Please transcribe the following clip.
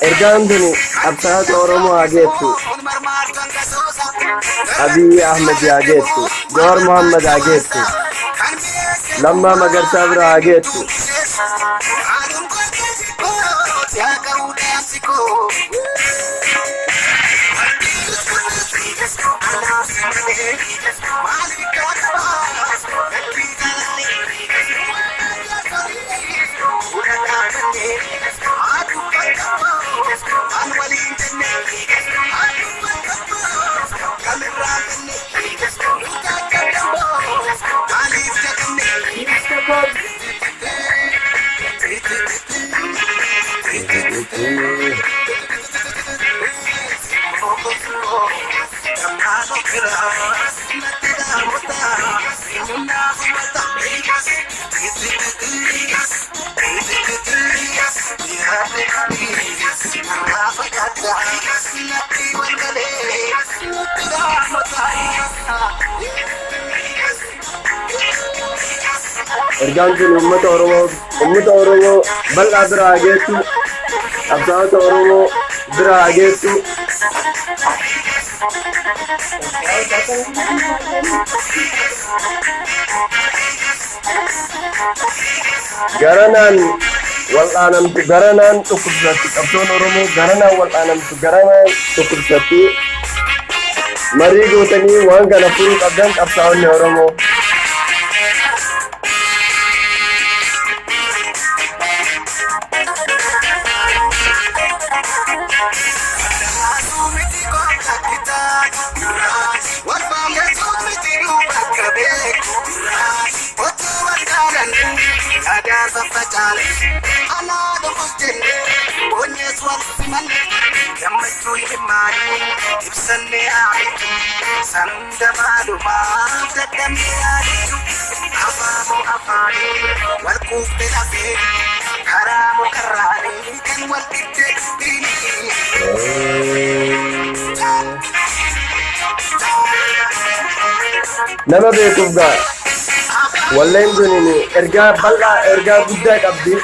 Ergaan tuni qabsaa'ota Oromoo haa geessu. Abiy Ahmed haa geessu. Jowaar Mohaammed haa geessu. Lammaa Magarsaa bira haa geessu. Ergaan tuni uummata Oromoo bal'aa bira haa geessu. Qabsaa'ota Oromoo bira haa geessu. Garanaan wal'aanamtu garanaan dhukkubsatti. Qabsoon Oromoo garanaan wal'aanamtu garanaan dhukkubsatti. Marii gootanii waan kana furuu qabdan qabsaa'onni Oromoo. Nama beekuuf gaa walleen tuni ergaa bal'aa ergaa guddaa qabdi.